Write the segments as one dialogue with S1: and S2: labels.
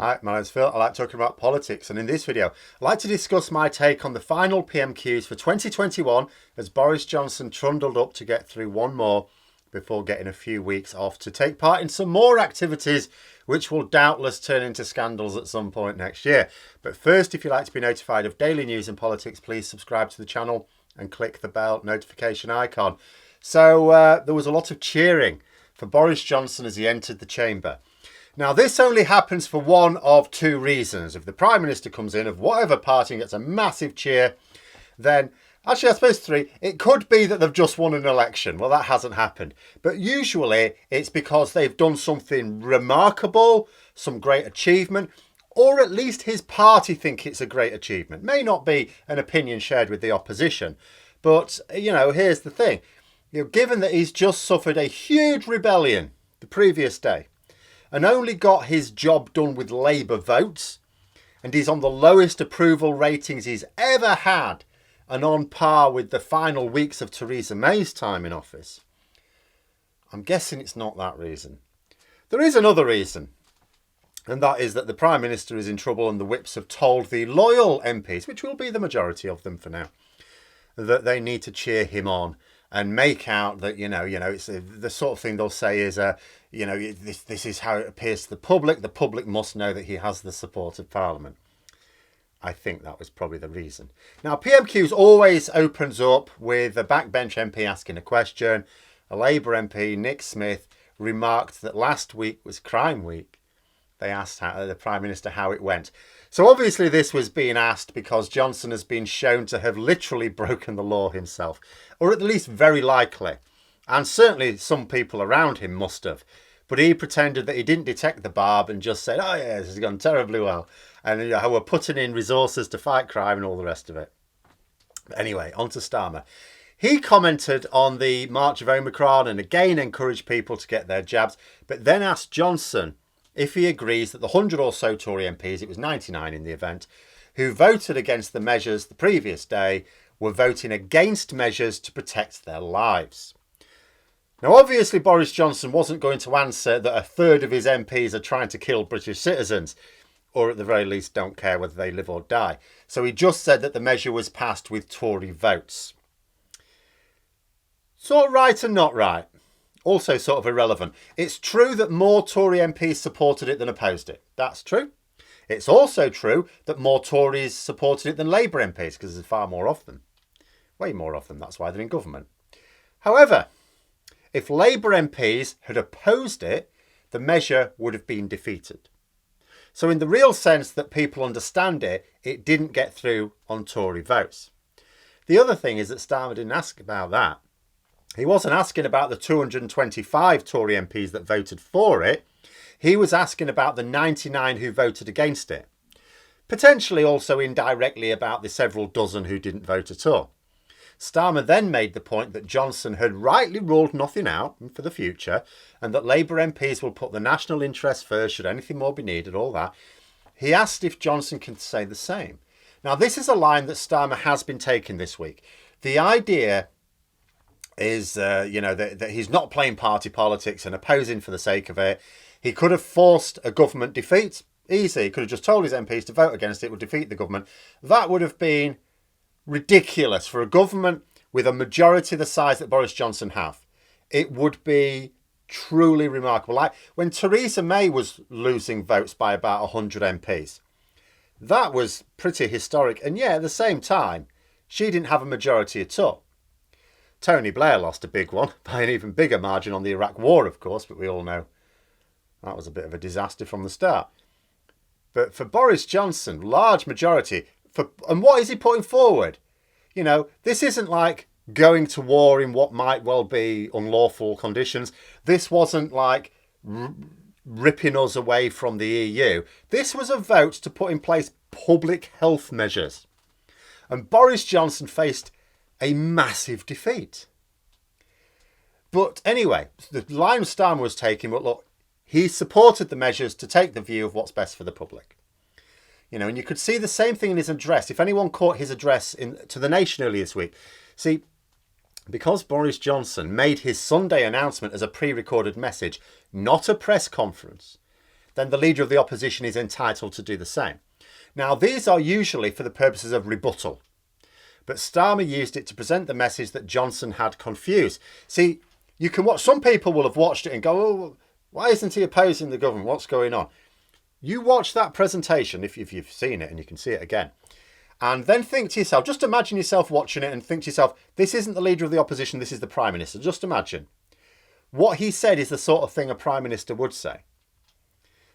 S1: Hi, my name's Phil. I like talking about politics, and in this video, I'd like to discuss my take on the final PMQs for 2021 as Boris Johnson trundled up to get through one more before getting a few weeks off to take part in some more activities which will doubtless turn into scandals at some point next year. But first, if you'd like to be notified of daily news and politics, please subscribe to the channel and click the bell notification icon. So there was a lot of cheering for Boris Johnson as he entered the chamber. Now, this only happens for one of two reasons. If the Prime Minister comes in of whatever party and gets a massive cheer, then, actually I suppose three, it could be that they've just won an election. Well, that hasn't happened. But usually it's because they've done something remarkable, some great achievement, or at least his party think it's a great achievement. May not be an opinion shared with the opposition. But, here's the thing. Given that he's just suffered a huge rebellion the previous day, and only got his job done with Labour votes, and he's on the lowest approval ratings he's ever had, and on par with the final weeks of Theresa May's time in office. I'm guessing it's not that reason. There is another reason, and that is that the Prime Minister is in trouble and the whips have told the loyal MPs, which will be the majority of them for now, that they need to cheer him on and make out that, it's the sort of thing they'll say is, this is how it appears to the public. The public must know that he has the support of Parliament. I think that was probably the reason. Now, PMQs always opens up with a backbench MP asking a question. A Labour MP, Nick Smith, remarked that last week was Crime Week. They asked the Prime Minister how it went. So obviously this was being asked because Johnson has been shown to have literally broken the law himself, or at least very likely. And certainly some people around him must have. But he pretended that he didn't detect the barb and just said, oh yeah, this has gone terribly well. And we're putting in resources to fight crime and all the rest of it. But anyway, on to Starmer. He commented on the March of Omicron and again encouraged people to get their jabs, but then asked Johnson if he agrees that the 100 or so Tory MPs, it was 99 in the event, who voted against the measures the previous day were voting against measures to protect their lives. Now, obviously, Boris Johnson wasn't going to answer that a third of his MPs are trying to kill British citizens, or at the very least don't care whether they live or die. So he just said that the measure was passed with Tory votes. Sort of right and not right. Also sort of irrelevant. It's true that more Tory MPs supported it than opposed it. That's true. It's also true that more Tories supported it than Labour MPs, because there's far more of them. Way more of them. That's why they're in government. However, if Labour MPs had opposed it, the measure would have been defeated. So in the real sense that people understand it, it didn't get through on Tory votes. The other thing is that Starmer didn't ask about that. He wasn't asking about the 225 Tory MPs that voted for it. He was asking about the 99 who voted against it. Potentially also indirectly about the several dozen who didn't vote at all. Starmer then made the point that Johnson had rightly ruled nothing out for the future and that Labour MPs will put the national interest first should anything more be needed, all that. He asked if Johnson can say the same. Now, this is a line that Starmer has been taking this week. The idea is, that he's not playing party politics and opposing for the sake of it. He could have forced a government defeat. Easy. He could have just told his MPs to vote against it, would defeat the government. That would have been ridiculous for a government with a majority the size that Boris Johnson have. It would be truly remarkable. Like when Theresa May was losing votes by about 100 MPs. That was pretty historic. And yeah, at the same time, she didn't have a majority at all. Tony Blair lost a big one by an even bigger margin on the Iraq War, of course, but we all know that was a bit of a disaster from the start. But for Boris Johnson, large majority. And what is he putting forward? This isn't like going to war in what might well be unlawful conditions. This wasn't like ripping us away from the EU. This was a vote to put in place public health measures. And Boris Johnson faced a massive defeat. But anyway, the line Starmer was taking, but look, he supported the measures to take the view of what's best for the public. And you could see the same thing in his address. If anyone caught his address to the nation earlier this week, see, because Boris Johnson made his Sunday announcement as a pre-recorded message, not a press conference, then the leader of the opposition is entitled to do the same. Now, these are usually for the purposes of rebuttal, but Starmer used it to present the message that Johnson had confused. See, you can watch, some people will have watched it and go, oh, why isn't he opposing the government? What's going on? You watch that presentation, if you've seen it, and you can see it again, and then think to yourself, just imagine yourself watching it and think to yourself, this isn't the leader of the opposition, this is the Prime Minister. Just imagine. What he said is the sort of thing a Prime Minister would say.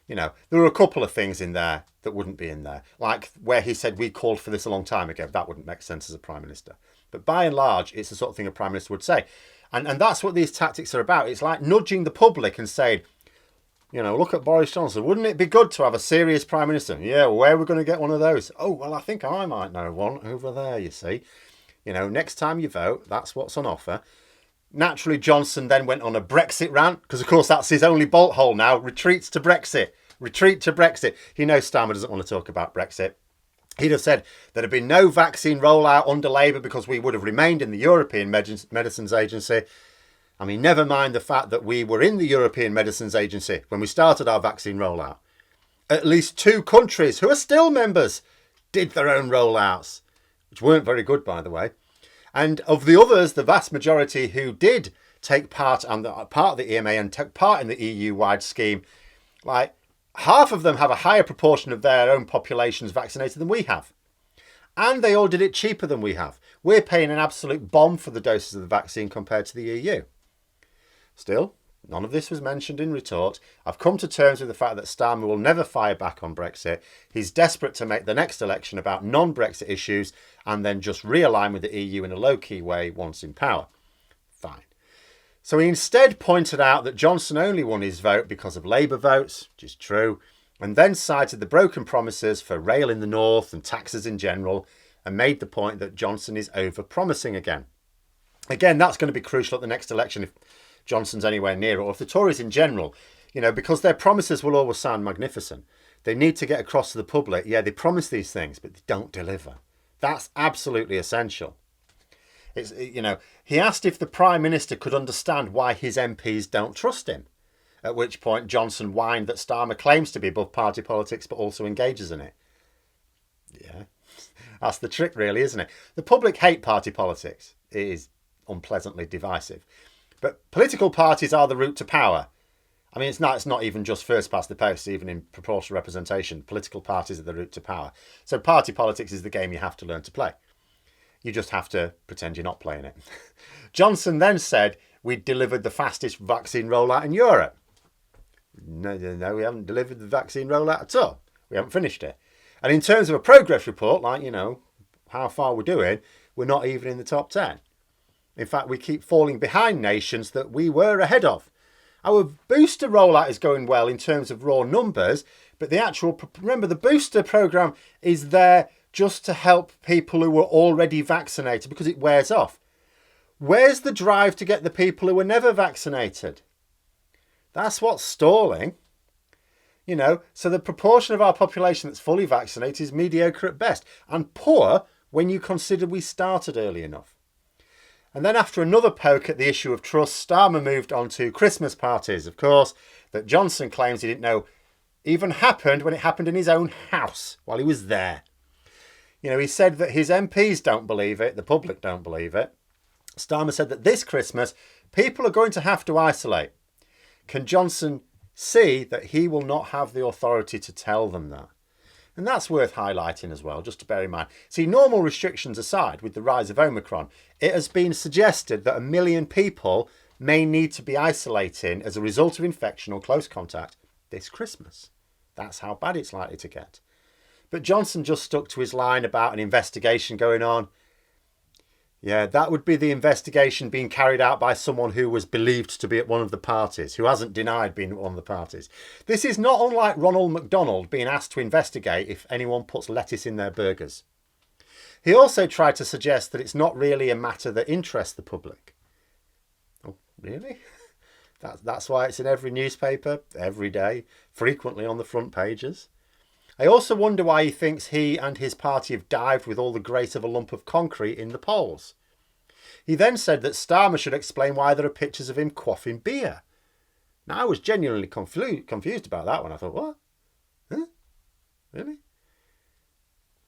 S1: You know, there are a couple of things in there that wouldn't be in there. Like where he said, we called for this a long time ago. That wouldn't make sense as a Prime Minister. But by and large, it's the sort of thing a Prime Minister would say. And that's what these tactics are about. It's like nudging the public and saying, you know, look at Boris Johnson. Wouldn't it be good to have a serious Prime Minister? Yeah, well, where are we going to get one of those? Oh, well, I think I might know one over there, you see. You know, next time you vote, that's what's on offer. Naturally, Johnson then went on a Brexit rant, because, of course, that's his only bolt hole now. Retreats to Brexit. Retreat to Brexit. He knows Starmer doesn't want to talk about Brexit. He'd have said there'd have been no vaccine rollout under Labour because we would have remained in the European Medicines Agency. I mean, never mind the fact that we were in the European Medicines Agency when we started our vaccine rollout. At least 2 countries who are still members did their own rollouts, which weren't very good, by the way. And of the others, the vast majority who did take part and part of the EMA and took part in the EU-wide scheme, like half of them have a higher proportion of their own populations vaccinated than we have. And they all did it cheaper than we have. We're paying an absolute bomb for the doses of the vaccine compared to the EU. Still, none of this was mentioned in retort. I've come to terms with the fact that Starmer will never fire back on Brexit. He's desperate to make the next election about non-Brexit issues and then just realign with the EU in a low-key way once in power. Fine. So he instead pointed out that Johnson only won his vote because of Labour votes, which is true, and then cited the broken promises for rail in the north and taxes in general, and made the point that Johnson is over-promising again. Again, that's going to be crucial at the next election if Johnson's anywhere near it, or if the Tories in general, you know, because their promises will always sound magnificent. They need to get across to the public, yeah, they promise these things, but they don't deliver. That's absolutely essential. It's, you know, he asked if the Prime Minister could understand why his MPs don't trust him, at which point Johnson whined that Starmer claims to be above party politics but also engages in it. Yeah, that's the trick really, isn't it? The public hate party politics. It is unpleasantly divisive. But political parties are the route to power. I mean, it's not even just first past the post, even in proportional representation. Political parties are the route to power. So party politics is the game you have to learn to play. You just have to pretend you're not playing it. Johnson then said we'd delivered the fastest vaccine rollout in Europe. No, we haven't delivered the vaccine rollout at all. We haven't finished it. And in terms of a progress report, like, you know, how far we're doing, we're not even in the top 10. In fact, we keep falling behind nations that we were ahead of. Our booster rollout is going well in terms of raw numbers, but the actual, remember, the booster program is there just to help people who were already vaccinated because it wears off. Where's the drive to get the people who were never vaccinated? That's what's stalling. You know, so the proportion of our population that's fully vaccinated is mediocre at best and poor when you consider we started early enough. And then after another poke at the issue of trust, Starmer moved on to Christmas parties, of course, that Johnson claims he didn't know even happened when it happened in his own house while he was there. You know, he said that his MPs don't believe it, the public don't believe it. Starmer said that this Christmas, people are going to have to isolate. Can Johnson see that he will not have the authority to tell them that? And that's worth highlighting as well, just to bear in mind. See, normal restrictions aside, with the rise of Omicron, it has been suggested that 1 million people may need to be isolating as a result of infection or close contact this Christmas. That's how bad it's likely to get. But Johnson just stuck to his line about an investigation going on. Yeah, that would be the investigation being carried out by someone who was believed to be at one of the parties, who hasn't denied being at one of the parties. This is not unlike Ronald McDonald being asked to investigate if anyone puts lettuce in their burgers. He also tried to suggest that it's not really a matter that interests the public. Oh, really? That's why it's in every newspaper, every day, frequently on the front pages. I also wonder why he thinks he and his party have dived with all the grace of a lump of concrete in the polls. He then said that Starmer should explain why there are pictures of him quaffing beer. Now, I was genuinely confused about that one. I thought, what? Huh? Really?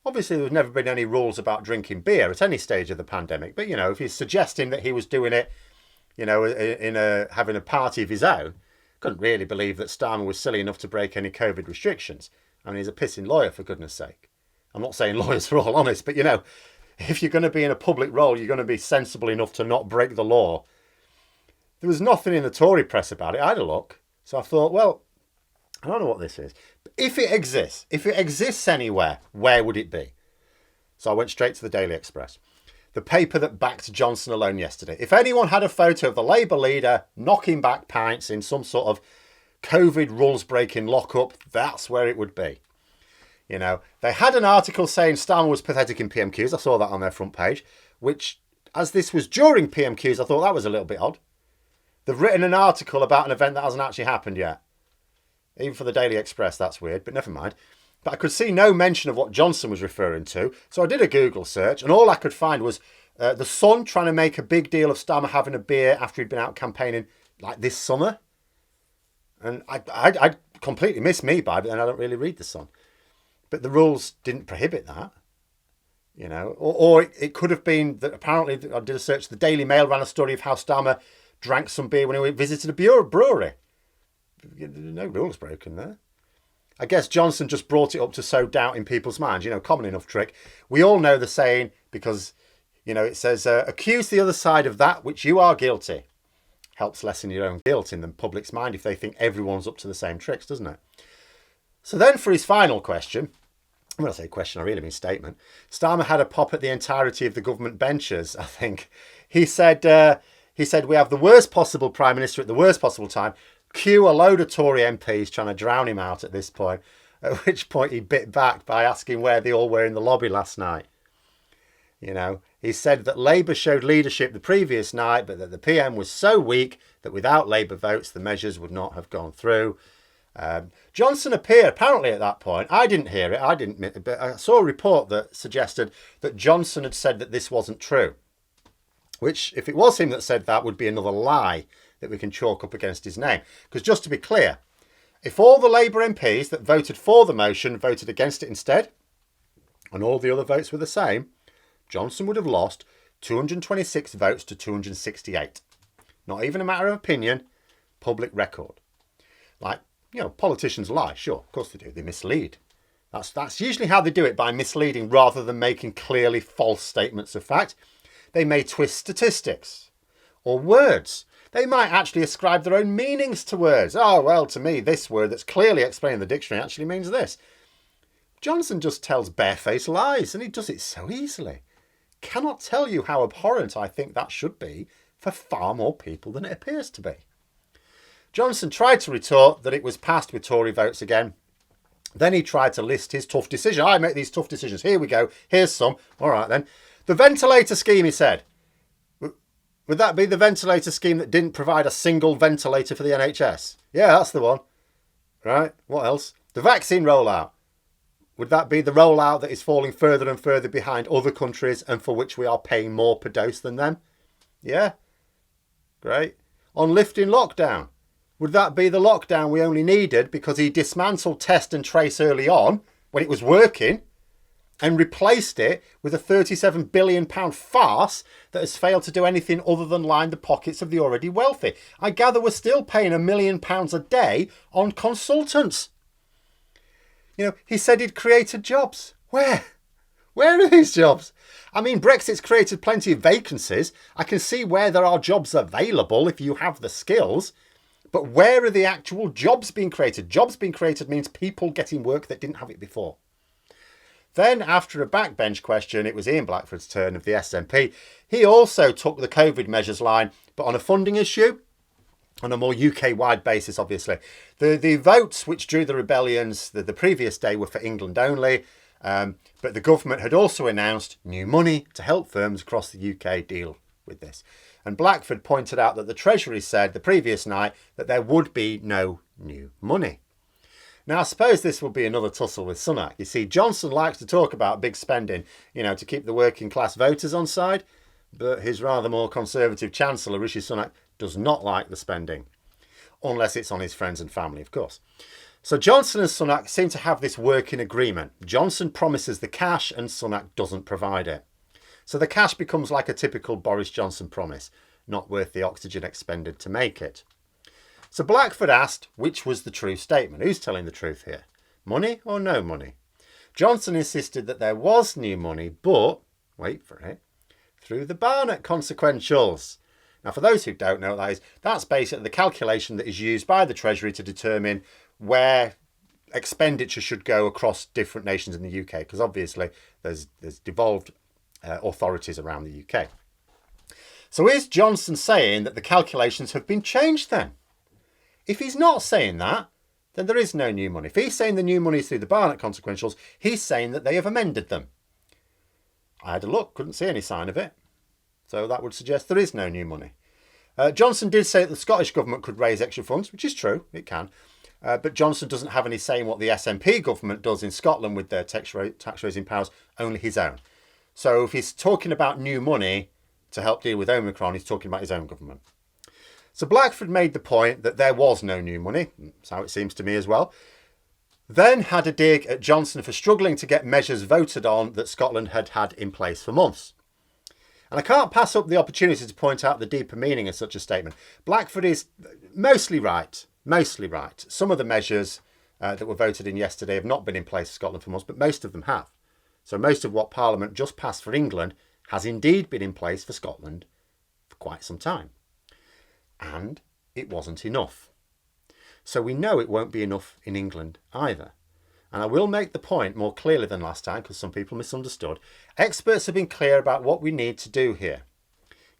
S1: Obviously, there's never been any rules about drinking beer at any stage of the pandemic. But, if he's suggesting that he was doing it, having a party of his own, couldn't really believe that Starmer was silly enough to break any COVID restrictions. I mean, he's a pissing lawyer, for goodness sake. I'm not saying lawyers are all honest, but, if you're going to be in a public role, you're going to be sensible enough to not break the law. There was nothing in the Tory press about it. I had a look. So I thought, well, I don't know what this is. But if it exists anywhere, where would it be? So I went straight to the Daily Express, the paper that backed Johnson alone yesterday. If anyone had a photo of the Labour leader knocking back pints in some sort of COVID rules-breaking lockup, that's where it would be. They had an article saying Starmer was pathetic in PMQs. I saw that on their front page, which, as this was during PMQs, I thought that was a little bit odd. They've written an article about an event that hasn't actually happened yet. Even for the Daily Express, that's weird, but never mind. But I could see no mention of what Johnson was referring to, so I did a Google search, and all I could find was the Sun trying to make a big deal of Starmer having a beer after he'd been out campaigning like this summer. And I completely missed me by, but then I don't really read the Sun. But the rules didn't prohibit that, Or it could have been that apparently, I did a search, the Daily Mail ran a story of how Starmer drank some beer when he visited a brewery. No rules broken there. I guess Johnson just brought it up to sow doubt in people's minds. Common enough trick. We all know the saying because, it says, accuse the other side of that which you are guilty. Helps lessen your own guilt in the public's mind if they think everyone's up to the same tricks, doesn't it? So then for his final question, when I say question, I really mean statement, Starmer had a pop at the entirety of the government benches, I think. He said, we have the worst possible Prime Minister at the worst possible time. Cue a load of Tory MPs trying to drown him out at this point, at which point he bit back by asking where they all were in the lobby last night. He said that Labour showed leadership the previous night, but that the PM was so weak that without Labour votes, the measures would not have gone through. Johnson appeared apparently at that point. I didn't hear it. But I saw a report that suggested that Johnson had said that this wasn't true. Which, if it was him that said that, would be another lie that we can chalk up against his name. Because just to be clear, if all the Labour MPs that voted for the motion voted against it instead, and all the other votes were the same, Johnson would have lost 226 votes to 268. Not even a matter of opinion, public record. Politicians lie. Sure, of course they do. They mislead. That's usually how they do it, by misleading rather than making clearly false statements of fact. They may twist statistics or words. They might actually ascribe their own meanings to words. Oh, well, to me, this word that's clearly explained in the dictionary actually means this. Johnson just tells barefaced lies, and he does it so easily. Cannot tell you how abhorrent I think that should be for far more people than it appears to be. Johnson tried to retort that it was passed with Tory votes again. Then he tried to list his tough decisions. I make these tough decisions. Here we go. Here's some. All right, then. The ventilator scheme, he said. Would that be the ventilator scheme that didn't provide a single ventilator for the NHS? Yeah, that's the one. Right. What else? The vaccine rollout. Would that be the rollout that is falling further and further behind other countries and for which we are paying more per dose than them? Yeah. Great. On lifting lockdown. Would that be the lockdown we only needed because he dismantled test and trace early on when it was working and replaced it with a £37 billion farce that has failed to do anything other than line the pockets of the already wealthy? I gather we're still paying £1 million a day on consultants. He said he'd created jobs. Where? Where are these jobs? I mean, Brexit's created plenty of vacancies. I can see where there are jobs available if you have the skills. But where are the actual jobs being created? Jobs being created means people getting work that didn't have it before. Then, after a backbench question, it was Ian Blackford's turn of the SNP. He also took the COVID measures line, but on a funding issue, on a more UK-wide basis, obviously. The votes which drew the rebellions the previous day were for England only, but the government had also announced new money to help firms across the UK deal with this. And Blackford pointed out that the Treasury said the previous night that there would be no new money. Now, I suppose this will be another tussle with Sunak. You see, Johnson likes to talk about big spending, to keep the working class voters on side, but his rather more conservative Chancellor, Rishi Sunak, does not like the spending. unless it's on his friends and family, of course. So Johnson and Sunak seem to have this working agreement. Johnson promises the cash and Sunak doesn't provide it. So the cash becomes like a typical Boris Johnson promise, not worth the oxygen expended to make it. So Blackford asked which was the true statement. Who's telling the truth here? Money or no money? Johnson insisted that there was new money, but, wait for it, through the Barnett consequentials. Now, for those who don't know what that is, that's basically the calculation that is used by the Treasury to determine where expenditure should go across different nations in the UK, because obviously there's devolved authorities around the UK. So is Johnson saying that the calculations have been changed then? If he's not saying that, then there is no new money. If he's saying the new money is through the Barnett consequentials, he's saying that they have amended them. I had a look, couldn't see any sign of it. So that would suggest there is no new money. Johnson did say that the Scottish Government could raise extra funds, which is true, it can. But Johnson doesn't have any say in what the SNP government does in Scotland with their tax raising powers, only his own. So if he's talking about new money to help deal with Omicron, he's talking about his own government. So Blackford made the point that there was no new money, that's how it seems to me as well, then had a dig at Johnson for struggling to get measures voted on that Scotland had had in place for months. And I can't pass up the opportunity to point out the deeper meaning of such a statement. Blackford is mostly right. Some of the measures that were voted in yesterday have not been in place for Scotland for months, but most of them have. So most of what Parliament just passed for England has indeed been in place for Scotland for quite some time. And it wasn't enough. So we know it won't be enough in England either. And I will make the point more clearly than last time because some people misunderstood. Experts have been clear about what we need to do here.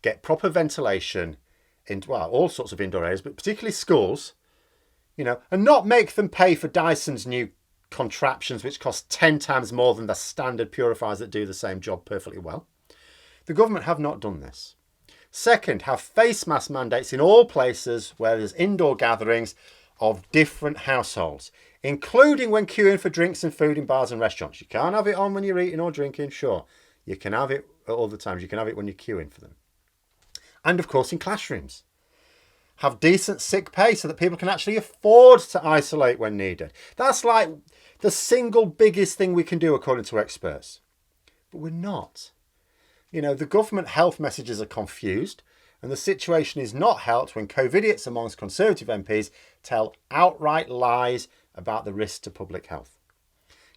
S1: Get proper ventilation into, well, all sorts of indoor areas, but particularly schools, and not make them pay for Dyson's new contraptions, which cost 10 times more than the standard purifiers that do the same job perfectly well. The government have not done this. Second, have face mask mandates in all places where there's indoor gatherings of different households, including when queuing for drinks and food in bars and restaurants. You can't have it on when you're eating or drinking, sure. You can have it at all the times. You can have it when you're queuing for them. And of course in classrooms. Have decent sick pay so that people can actually afford to isolate when needed. That's like the single biggest thing we can do according to experts. But we're not. The government health messages are confused and the situation is not helped when COVIDiots amongst Conservative MPs tell outright lies about the risk to public health.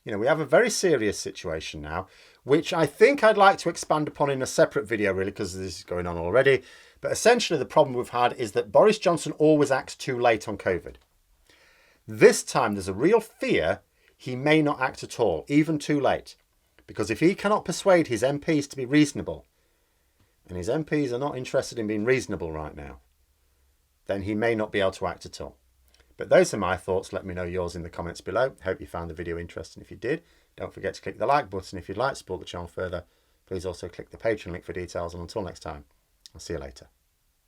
S1: We have a very serious situation now, which I think I'd like to expand upon in a separate video really because this is going on already. But essentially the problem we've had is that Boris Johnson always acts too late on COVID. This time there's a real fear he may not act at all, even too late. Because if he cannot persuade his MPs to be reasonable, and his MPs are not interested in being reasonable right now, then he may not be able to act at all. But those are my thoughts. Let me know yours in the comments below. Hope you found the video interesting. If you did, don't forget to click the like button. If you'd like to support the channel further, please also click the Patreon link for details. And until next time, I'll see you later.